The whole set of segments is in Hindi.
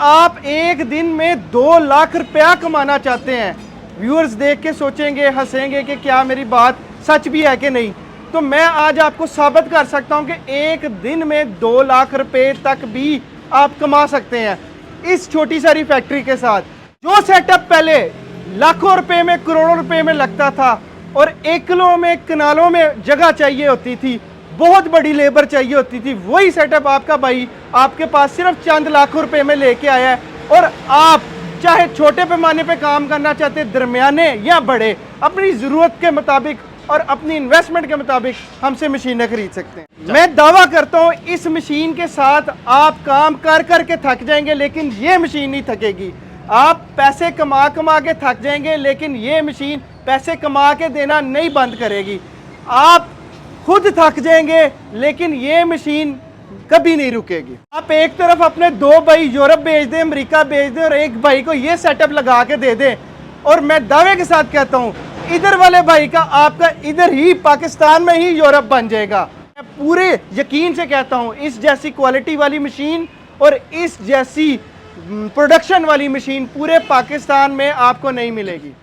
आप एक दिन में 2 लाख रुपया कमाना चाहते हैं, व्यूअर्स देख के सोचेंगे, हंसेंगे कि क्या मेरी बात सच भी है कि नहीं। तो मैं आज आपको साबित कर सकता हूं कि एक दिन में 2 लाख रुपए तक भी आप कमा सकते हैं इस छोटी सारी फैक्ट्री के साथ। जो सेटअप पहले लाखों रुपए में, करोड़ों रुपए में लगता था और एकड़ों में, कनालों में जगह चाहिए होती थी, बहुत बड़ी लेबर चाहिए होती थी, वही सेटअप आपका भाई आपके पास सिर्फ चंद लाखों रुपए में लेके आया है। और आप चाहे छोटे पैमाने पे काम करना चाहते, दरमियाने या बड़े, अपनी ज़रूरत के मुताबिक और अपनी इन्वेस्टमेंट के मुताबिक हमसे मशीनें खरीद सकते हैं। मैं दावा करता हूँ इस मशीन के साथ आप काम कर कर के थक जाएंगे, लेकिन ये मशीन नहीं थकेगी। आप पैसे कमा कमा के थक जाएंगे, लेकिन ये मशीन पैसे कमा के देना नहीं बंद करेगी। आप खुद थक जाएंगे, लेकिन ये मशीन कभी नहीं रुकेगी। आप एक तरफ अपने 2 भाई यूरोप भेज दें, अमेरिका भेज दें और एक भाई को ये सेटअप लगा के दे दें, और मैं दावे के साथ कहता हूँ इधर वाले भाई का आपका इधर ही पाकिस्तान में ही यूरोप बन जाएगा। मैं पूरे यकीन से कहता हूँ इस जैसी क्वालिटी वाली मशीन और इस जैसी प्रोडक्शन वाली मशीन पूरे पाकिस्तान में आपको नहीं मिलेगी।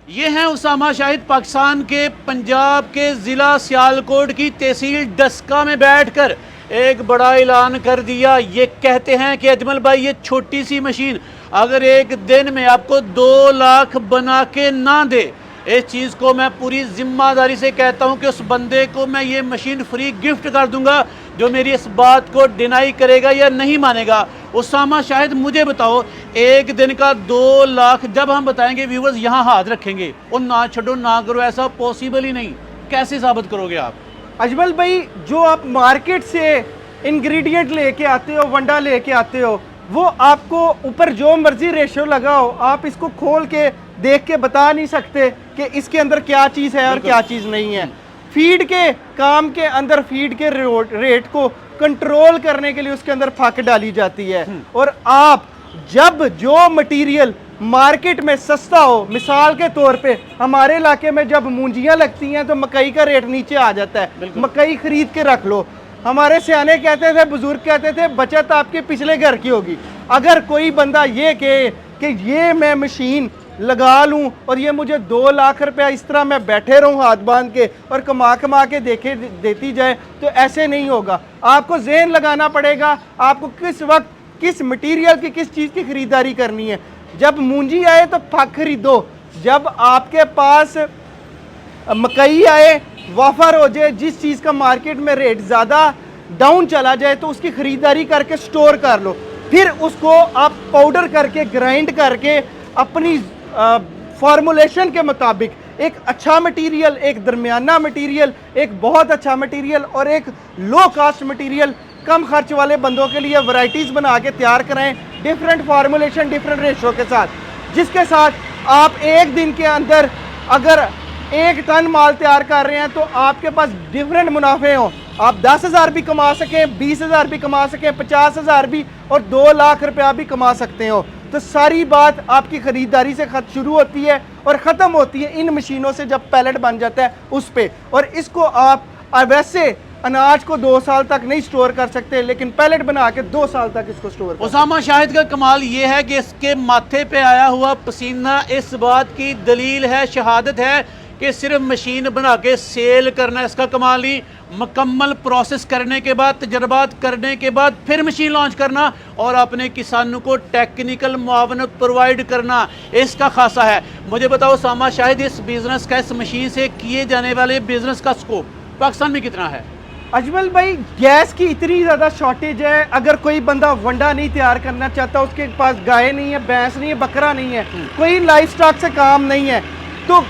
ये हैं उसामा शाहिद, पाकिस्तान के पंजाब के ज़िला सियालकोट की तहसील डस्का में बैठकर एक बड़ा ऐलान कर दिया। ये कहते हैं कि अजमल भाई ये छोटी सी मशीन अगर एक दिन में आपको 2 लाख बना के ना दे, इस चीज़ को मैं पूरी जिम्मेदारी से कहता हूं कि उस बंदे को मैं ये मशीन फ्री गिफ्ट कर दूंगा जो मेरी इस बात को डिनाई करेगा या नहीं मानेगा। उसामा शाहिद मुझे बताओ, एक दिन का 2 लाख जब हम बताएंगे व्यूवर्स यहाँ हाथ रखेंगे और ना छोड़ो ना करो, ऐसा पॉसिबल ही नहीं, कैसे साबित करोगे आप? अजमल भाई, जो आप मार्केट से इंग्रेडिएंट लेके आते हो, वंडा लेके आते हो, वो आपको ऊपर जो मर्जी रेशो लगाओ, आप इसको खोल के देख के बता नहीं सकते कि इसके अंदर क्या चीज़ है और क्या चीज़ नहीं है। फीड के काम के अंदर फीड के रेट को कंट्रोल करने के लिए उसके अंदर फाक डाली जाती है। और आप जब जो मटेरियल मार्केट में सस्ता हो, मिसाल के तौर पे हमारे इलाके में जब मूंजियां लगती हैं तो मकई का रेट नीचे आ जाता है, मकई खरीद के रख लो। हमारे सियाने कहते थे, बुजुर्ग कहते थे, बचत आपके पिछले घर की होगी। अगर कोई बंदा ये कहे कि ये मैं मशीन लगा लूं और ये मुझे 2 लाख रुपया इस तरह मैं बैठे रहूं हाथ बांध के और कमा कमा के देती जाए, तो ऐसे नहीं होगा। आपको ज़हन लगाना पड़ेगा आपको किस वक्त किस मटेरियल की किस चीज़ की खरीदारी करनी है। जब मूंजी आए तो फाक खरीदो, जब आपके पास मकई आए, वाफर हो जाए, जिस चीज़ का मार्केट में रेट ज़्यादा डाउन चला जाए तो उसकी ख़रीदारी करके स्टोर कर लो, फिर उसको आप पाउडर करके ग्राइंड करके अपनी फॉर्मुलेशन के मुताबिक एक अच्छा मटेरियल, एक दरमियाना मटेरियल, एक बहुत अच्छा मटेरियल और एक लो कास्ट मटेरियल कम खर्च वाले बंदों के लिए वैरायटीज़ बना के तैयार करें, डिफरेंट फार्मूलेशन, डिफरेंट रेशो के साथ, जिसके साथ आप एक दिन के अंदर अगर 1 टन माल तैयार कर रहे हैं तो आपके पास डिफरेंट मुनाफे हों। आप 10,000 भी कमा सकें, 20,000 भी कमा सकें, 50,000 भी और 2 लाख रुपया भी कमा सकते हो। तो सारी बात आपकी ख़रीदारी से शुरू होती है और ख़त्म होती है इन मशीनों से जब पैलेट बन जाता है उस पर। और इसको आप वैसे अनाज को 2 साल तक नहीं स्टोर कर सकते, लेकिन पैलेट बना के 2 साल तक इसको स्टोर कर। उसामा शाहिद का कमाल ये है कि इसके माथे पे आया हुआ पसीना इस बात की दलील है, शहादत है कि सिर्फ मशीन बना के सेल करना इसका कमाल ही, मुकम्मल प्रोसेस करने के बाद, तजर्बात करने के बाद फिर मशीन लॉन्च करना और अपने किसानों को टेक्निकल मुआवनत प्रोवाइड करना, इसका खासा है। मुझे बताओ उसामा शाहिद, इस बिज़नेस का, इस मशीन से किए जाने वाले बिज़नेस का स्कोप पाकिस्तान में कितना है? अजमल भाई, गैस की इतनी ज़्यादा शॉर्टेज है, अगर कोई बंदा वंडा नहीं तैयार करना चाहता, उसके पास गाय नहीं है, भैंस नहीं है, बकरा नहीं है, कोई लाइफ स्टॉक से काम नहीं है, तो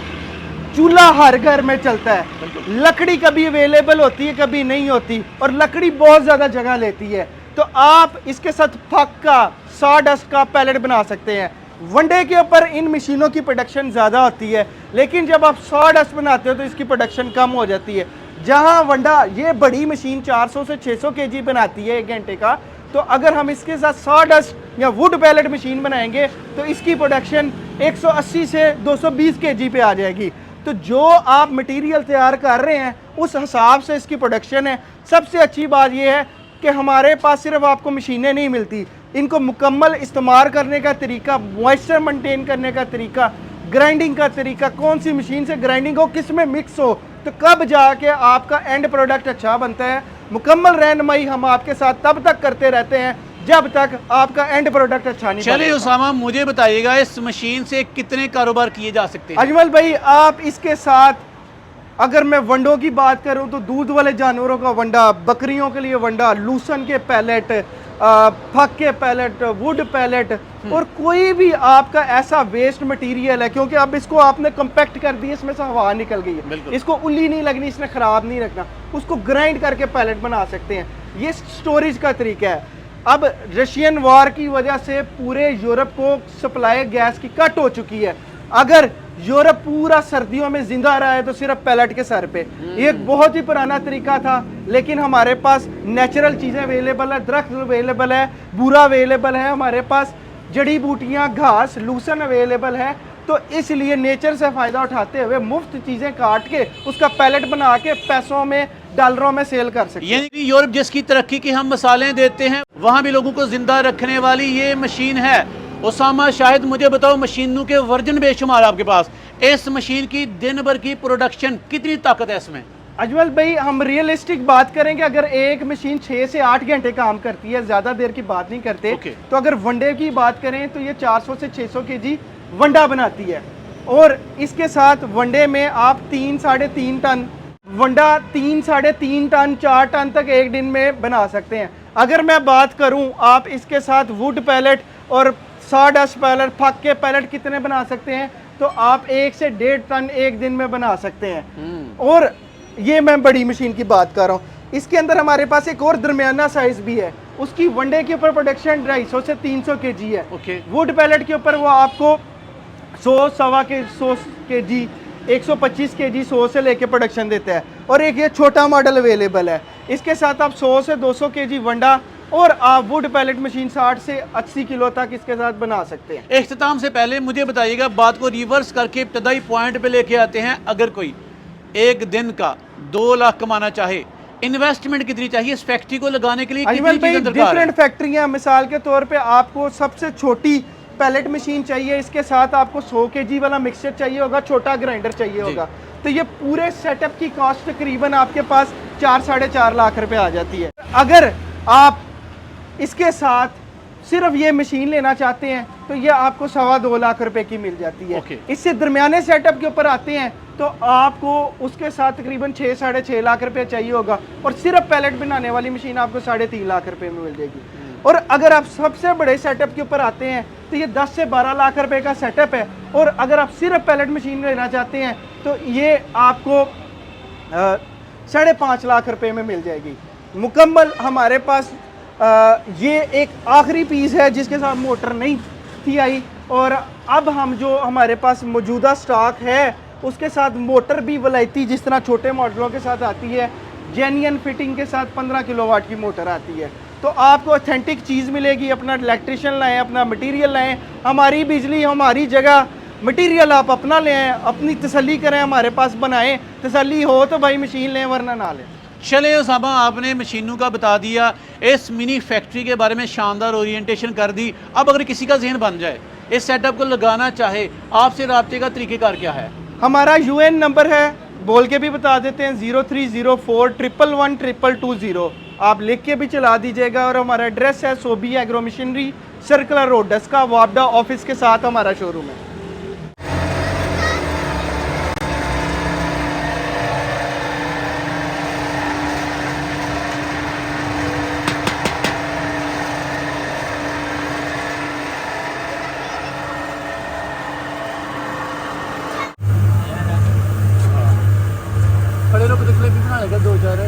चूल्हा हर घर में चलता है। लकड़ी कभी अवेलेबल होती है, कभी नहीं होती, और लकड़ी बहुत ज़्यादा जगह लेती है। तो आप इसके साथ पक्का सॉडस्ट का पैलेट बना सकते हैं। वनडे के ऊपर इन मशीनों की प्रोडक्शन ज़्यादा होती है, लेकिन जब आप सॉडस्ट बनाते हो तो इसकी प्रोडक्शन कम हो जाती है। जहां वंडा ये बड़ी मशीन 400 से 600 केजी बनाती है 1 घंटे का, तो अगर हम इसके साथ सॉडस्ट या वुड पैलेट मशीन बनाएंगे तो इसकी प्रोडक्शन 180 से 220 केजी पे आ जाएगी। तो जो आप मटेरियल तैयार कर रहे हैं उस हिसाब से इसकी प्रोडक्शन है। सबसे अच्छी बात यह है कि हमारे पास सिर्फ आपको मशीनें नहीं मिलती, इनको मुकम्मल इस्तेमाल करने का तरीका, मॉइस्चर मेंटेन करने का तरीका, ग्राइंडिंग का तरीका, कौन सी मशीन से ग्राइंडिंग हो, किस में मिक्स हो, तो कब जाके आपका एंड प्रोडक्ट अच्छा बनता है। मुकम्मल रहनुमाई हम आपके साथ तब तक करते रहते हैं जब तक आपका एंड प्रोडक्ट अच्छा नहीं चलिए उसामा, मुझे बताइएगा इस मशीन से कितने कारोबार किए जा सकते हैं? अजमल भाई, आप इसके साथ अगर मैं वंडों की बात करूं तो दूध वाले जानवरों का वंडा, बकरियों के लिए वंडा, लूसन के पैलेट, फक के पैलेट, वुड पैलेट, और कोई भी आपका ऐसा वेस्ट मटेरियल है, क्योंकि अब इसको आपने कंपैक्ट कर दिया, इसमें से हवा निकल गई है, इसको उल्ली नहीं लगनी, इसने खराब नहीं रखना, उसको ग्राइंड करके पैलेट बना सकते हैं। ये स्टोरेज का तरीका है। अब रशियन वॉर की वजह से पूरे यूरोप को सप्लाई गैस की कट हो चुकी है। अगर यूरोप पूरा सर्दियों में जिंदा रहा है तो सिर्फ पैलेट के सर पे। ये एक बहुत ही पुराना तरीका था, लेकिन हमारे पास नेचुरल चीज़ें अवेलेबल है, दरख्त अवेलेबल है, बूरा अवेलेबल है, हमारे पास जड़ी बूटियाँ, घास, लूसन अवेलेबल है, तो इसलिए नेचर से फ़ायदा उठाते हुए मुफ्त चीज़ें काट के उसका पैलेट बना के पैसों में, डॉलरों में सेल कर सकते हैं। यानी कि यूरोप जिसकी तरक्की की हम मिसालें देते हैं, वहाँ भी लोगों को जिंदा रखने वाली ये मशीन है। उसामा, शायद मुझे बताओ, मशीनों के वर्जन बेशुमार आपके पास, इस मशीन की दिन भर की प्रोडक्शन कितनी ताकत है इसमें? अजमल भाई, हम रियलिस्टिक बात करेंगे, अगर एक मशीन 6 से 8 घंटे काम करती है, ज़्यादा देर की बात नहीं करते, तो अगर वनडे की बात करें तो ये 400 से 600 केजी वंडा बनाती है। और इसके साथ वनडे में आप 3 साढ़े 3 टन वंडा, 3 साढ़े 3 टन 4 टन तक एक दिन में बना सकते हैं। अगर मैं बात करूं, आप इसके साथ वुड पैलेट और सॉडस्ट पैलेट, फक के पैलेट कितने बना सकते हैं, तो आप 1 से 1.5 टन एक दिन में बना सकते हैं। और ये मैं बड़ी मशीन की बात कर रहा हूँ। इसके अंदर हमारे पास एक और दरमियाना साइज भी है, उसकी वनडे के ऊपर प्रोडक्शन 250 से 300 केजी है। वुड पैलेट के ऊपर वो आपको 100 केजी, 125 केजी 100 से लेके प्रोडक्शन देता है। और एक ये छोटा मॉडल अवेलेबल है, इसके साथ आप 100 से 200 केजी वंडा और आप वुड पैलेट मशीन 60 से 80 किलो तक इसके साथ बना सकते हैं। इख्तिताम से पहले मुझे बताइएगा, बात को रिवर्स करके इब्तदाई पॉइंट पे लेके आते हैं, अगर कोई एक दिन का 2 लाख कमाना चाहे, इन्वेस्टमेंट कितनी चाहिए इस फैक्ट्री को लगाने के लिए? डिफरेंट फैक्ट्रियां, मिसाल के तौर पे आपको सबसे छोटी पैलेट मशीन चाहिए, इसके साथ आपको 100 केजी वाला मिक्सचर चाहिए होगा, छोटा ग्राइंडर चाहिए होगा, तो ये पूरे सेटअप की कॉस्ट तकरीबन आपके पास 4 साढ़े 4 लाख रुपए आ जाती है। अगर आप इसके साथ सिर्फ ये मशीन लेना चाहते हैं तो ये आपको 2.25 लाख रुपए की मिल जाती है। इससे दरमियाने सेटअप के ऊपर आते हैं तो आपको उसके साथ तकरीबन 6 साढ़े 6 लाख रुपए चाहिए होगा, और सिर्फ पैलेट बनाने वाली मशीन आपको 3.5 लाख रुपए में मिल जाएगी। और अगर आप सबसे बड़े सेटअप के ऊपर आते हैं तो ये 10 से 12 लाख रुपए का सेटअप है, और अगर आप सिर्फ पैलेट मशीन लेना चाहते हैं तो ये आपको 5.5 लाख रुपए में मिल जाएगी मुकम्मल। हमारे पास ये एक आखिरी पीस है जिसके साथ मोटर नहीं थी आई, और अब हम जो हमारे पास मौजूदा स्टॉक है उसके साथ मोटर भी वलायती जिस तरह छोटे मॉडलों के साथ आती है, जेन्युइन फिटिंग के साथ 15 किलोवाट की मोटर आती है, तो आपको ऑथेंटिक चीज़ मिलेगी। अपना इलेक्ट्रिशियन लाएँ, अपना मटेरियल लाएँ, हमारी बिजली हमारी जगह, मटेरियल आप अपना ले आएँ, अपनी तसल्ली करें, हमारे पास बनाएं, तसल्ली हो तो भाई मशीन लें वरना ना लें। चले उसामा, आपने मशीनों का बता दिया, इस मिनी फैक्ट्री के बारे में शानदार ओरिएंटेशन कर दी। अब अगर किसी का जहन बन जाए, इस सेटअप को लगाना चाहे, आपसे रब्ते का तरीक़ेकार क्या है? हमारा UN नंबर है, बोल के भी बता देते हैं, 0304 111 220। आप लिख के भी चला दीजिएगा। और हमारा एड्रेस है Sobi agro machinery, circular road, Daska, वापडा ऑफिस के साथ हमारा शोरूम है। खड़े लोग भी बनाएगा 2-4